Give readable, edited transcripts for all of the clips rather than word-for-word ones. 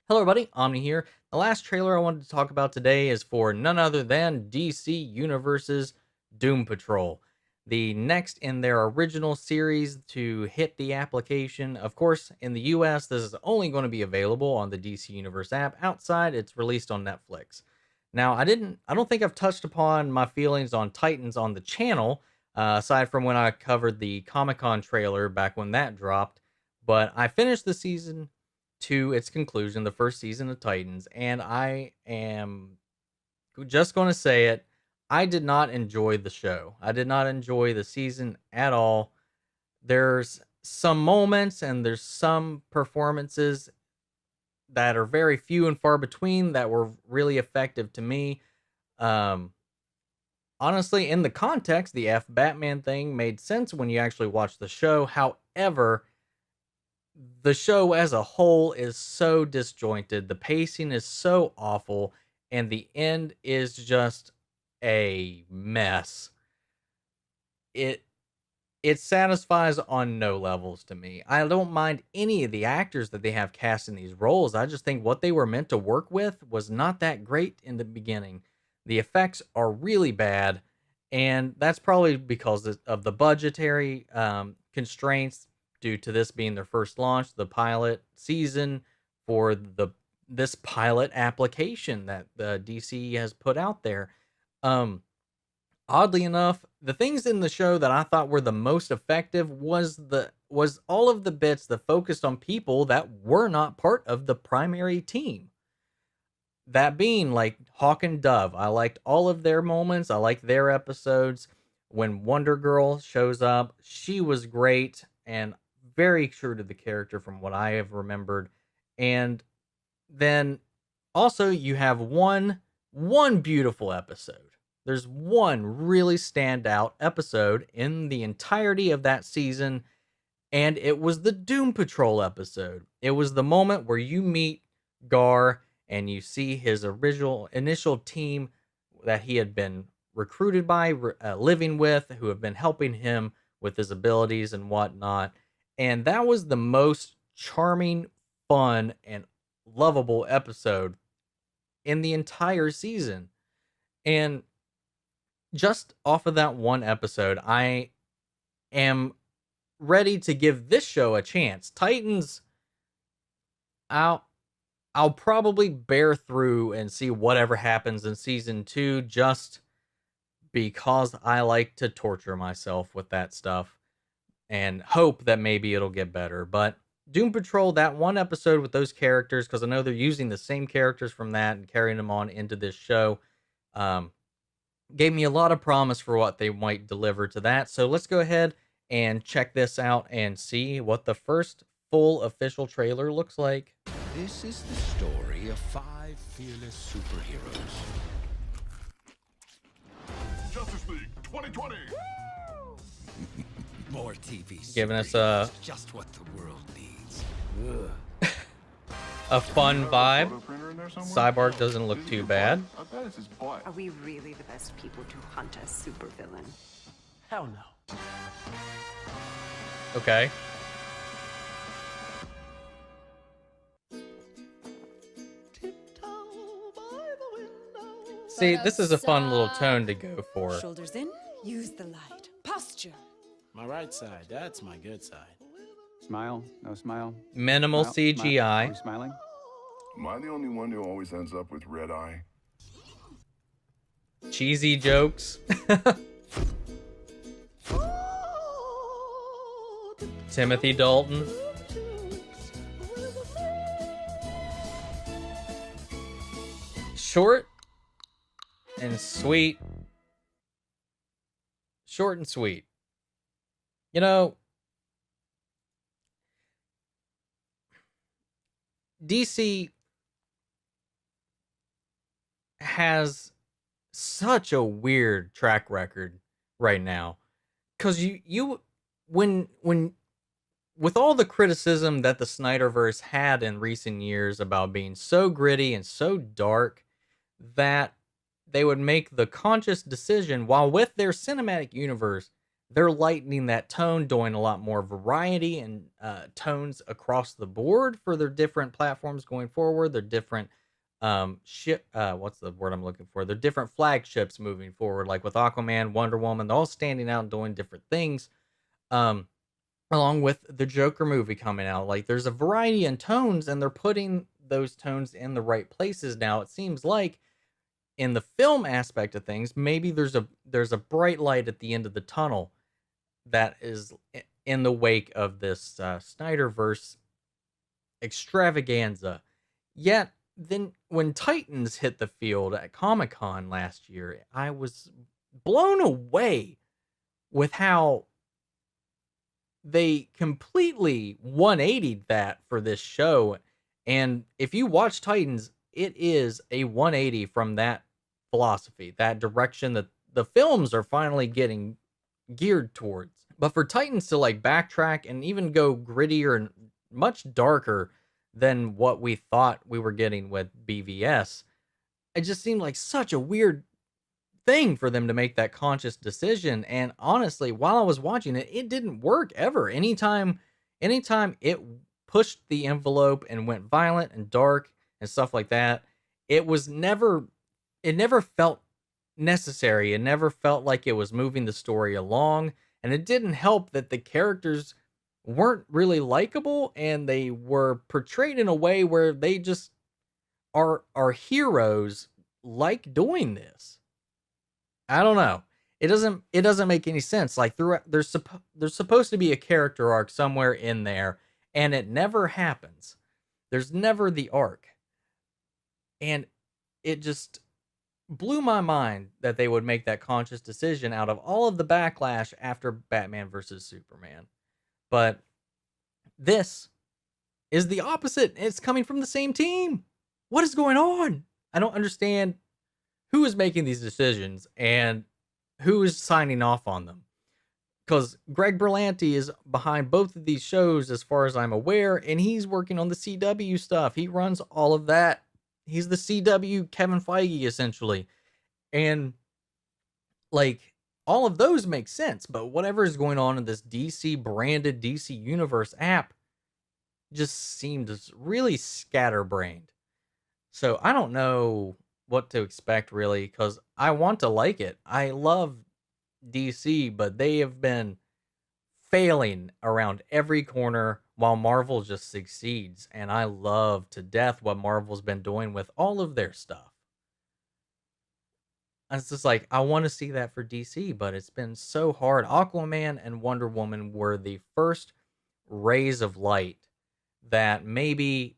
Hello, everybody. Omni here. The last trailer I wanted to talk about today is for none other than DC Universe's Doom Patrol, the next in their original series to hit the application. Of course, in the US, this is only going to be available on the DC Universe app. Outside, it's released on Netflix. Now, I don't think I've touched upon my feelings on Titans on the channel, aside from when I covered the Comic Con trailer back when that dropped. But I finished the season to its conclusion, the first season of Titans, and I am just going to say it. I did not enjoy the show. I did not enjoy the season at all. There's some moments and there's some performances that are very few and far between that were really effective to me. Um, Honestly, in the context, the F Batman thing made sense when you actually watch the show. However, the show as a whole is so disjointed. The pacing is so awful, and the end is just a mess. It it satisfies on no levels to me. I don't mind any of the actors that they have cast in these roles. I just think what they were meant to work with was not that great in the beginning. The effects are really bad, and that's probably because of the budgetary constraints due to this being their first launch, the pilot season for this pilot application that the DC has put out there. Um, Oddly enough, the things in the show that I thought were the most effective was all of the bits that focused on people that were not part of the primary team. That being like Hawk and Dove. I liked all of their moments. I liked their episodes. When Wonder Girl shows up, she was great and very true to the character from what I have remembered. And then also you have one beautiful episode. There's one really standout episode in the entirety of that season, and it was the Doom Patrol episode. It was the moment where you meet Gar and you see his original initial team that he had been recruited by, living with, who have been helping him with his abilities and whatnot. And that was the most charming, fun, and lovable episode in the entire season. And just off of that one episode, I am ready to give this show a chance. Titans, I'll I'll probably bear through and see whatever happens in season 2 just because I like to torture myself with that stuff and hope that maybe it'll get better. But Doom Patrol, that one episode with those characters, because I know they're using the same characters from that and carrying them on into this show, um, gave me a lot of promise for what they might deliver to that. So let's go ahead and check this out and see what the first full official trailer looks like. This is the story of 5 fearless superheroes. Justice League 2020. More TV Giving us superheroes, just what the world needs. a fun vibe. Photo printer in there somewhere? Cyborg doesn't look Is it too your bad. butt? I bet it's his butt. Are we really the best people to hunt a supervillain? Hell no. Okay. See, this is a fun little tone to go for. Shoulders in, use the light. Posture. My right side, that's my good side. Smile, no smile. Minimal Smile, smile. Are CGI. we smiling? Am I the only one who always ends up with red eye? Cheesy jokes. Timothy Dalton. Short and sweet. Short and sweet. You know, DC has such a weird track record right now, because you when with all the criticism that the Snyderverse had in recent years about being so gritty and so dark, that they would make the conscious decision while with their cinematic universe they're lightening that tone, doing a lot more variety and tones across the board for their different platforms going forward. Their different ship. What's the word I'm looking for? They're different flagships moving forward, like with Aquaman, Wonder Woman, they're all standing out and doing different things. Um, Along with the Joker movie coming out, like there's a variety in tones, and they're putting those tones in the right places now. It seems like in the film aspect of things, maybe there's a bright light at the end of the tunnel that is in the wake of this Snyderverse extravaganza. Yet, then when Titans hit the field at Comic Con last year, I was blown away with how they completely 180'd that for this show. And if you watch Titans, it is a 180 from that philosophy, that direction that the films are finally getting geared towards. But for Titans to like backtrack and even go grittier and much darker than what we thought we were getting with BVS, it just seemed like such a weird thing for them to make that conscious decision. And honestly, while I was watching it, it didn't work ever. Anytime it pushed the envelope and went violent and dark and stuff like that, it never felt necessary. It never felt like it was moving the story along. And it didn't help that the characters weren't really likable, and they were portrayed in a way where they just are heroes like doing this. I don't know. It doesn't make any sense. Like there's supposed to be a character arc somewhere in there, and it never happens. There's never the arc. And it just blew my mind that they would make that conscious decision out of all of the backlash after Batman versus Superman. But this is the opposite. It's coming from the same team. What is going on? I don't understand who is making these decisions and who is signing off on them. Because Greg Berlanti is behind both of these shows, as far as I'm aware, and he's working on the CW stuff. He runs all of that. He's the CW Kevin Feige, essentially. And, like, all of those make sense, but whatever is going on in this DC branded DC Universe app just seemed really scatterbrained. So I don't know what to expect, really, because I want to like it. I love DC, but they have been failing around every corner while Marvel just succeeds. And I love to death what Marvel's been doing with all of their stuff. And it's just like, I want to see that for DC, but it's been so hard. Aquaman and Wonder Woman were the first rays of light that maybe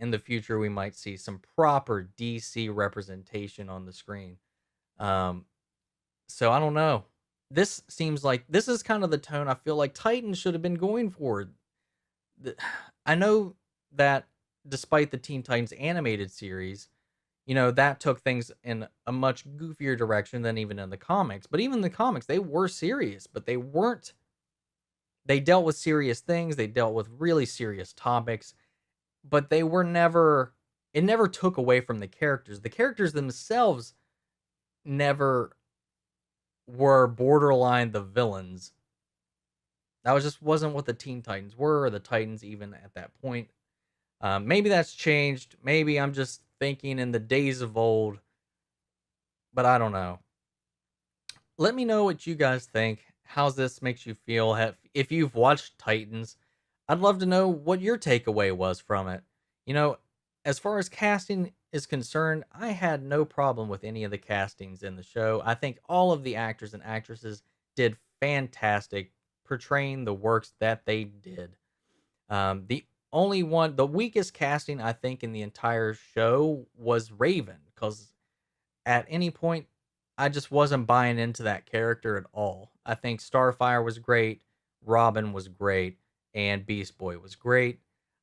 in the future we might see some proper DC representation on the screen. So I don't know. This seems like this is kind of the tone I feel like Titans should have been going for. I know that despite the Teen Titans animated series, that took things in a much goofier direction than even in the comics. But even in the comics, they were serious, but they weren't. They dealt with serious things. They dealt with really serious topics, but they were never. It never took away from the characters. The characters themselves never were borderline the villains. That wasn't what the Teen Titans were, or the Titans even at that point. Maybe that's changed. Maybe I'm just thinking in the days of old, but I don't know. Let me know what you guys think. How's this makes you feel? If you've watched Titans, I'd love to know what your takeaway was from it. As far as casting is concerned, I had no problem with any of the castings in the show. I think all of the actors and actresses did fantastic portraying the works that they did. The weakest casting I think in the entire show was Raven, because at any point I just wasn't buying into that character at all. I think Starfire was great, Robin was great, and Beast Boy was great.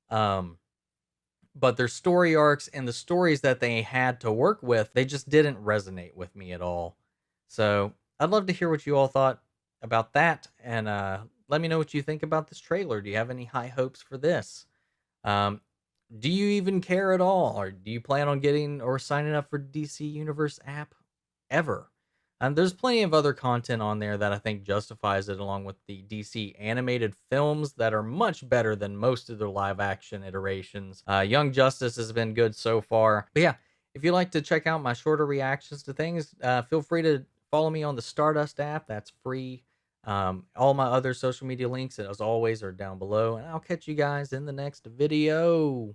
But their story arcs and the stories that they had to work with, they just didn't resonate with me at all. So I'd love to hear what you all thought about that, and let me know what you think about this trailer. Do you have any high hopes for this? Do you even care at all, or do you plan on getting or signing up for DC Universe app ever? And there's plenty of other content on there that I think justifies it, along with the DC animated films that are much better than most of their live action iterations. Young Justice has been good so far. But yeah, if you like to check out my shorter reactions to things, feel free to follow me on the Stardust app. That's free. All my other social media links, as always, are down below. And I'll catch you guys in the next video.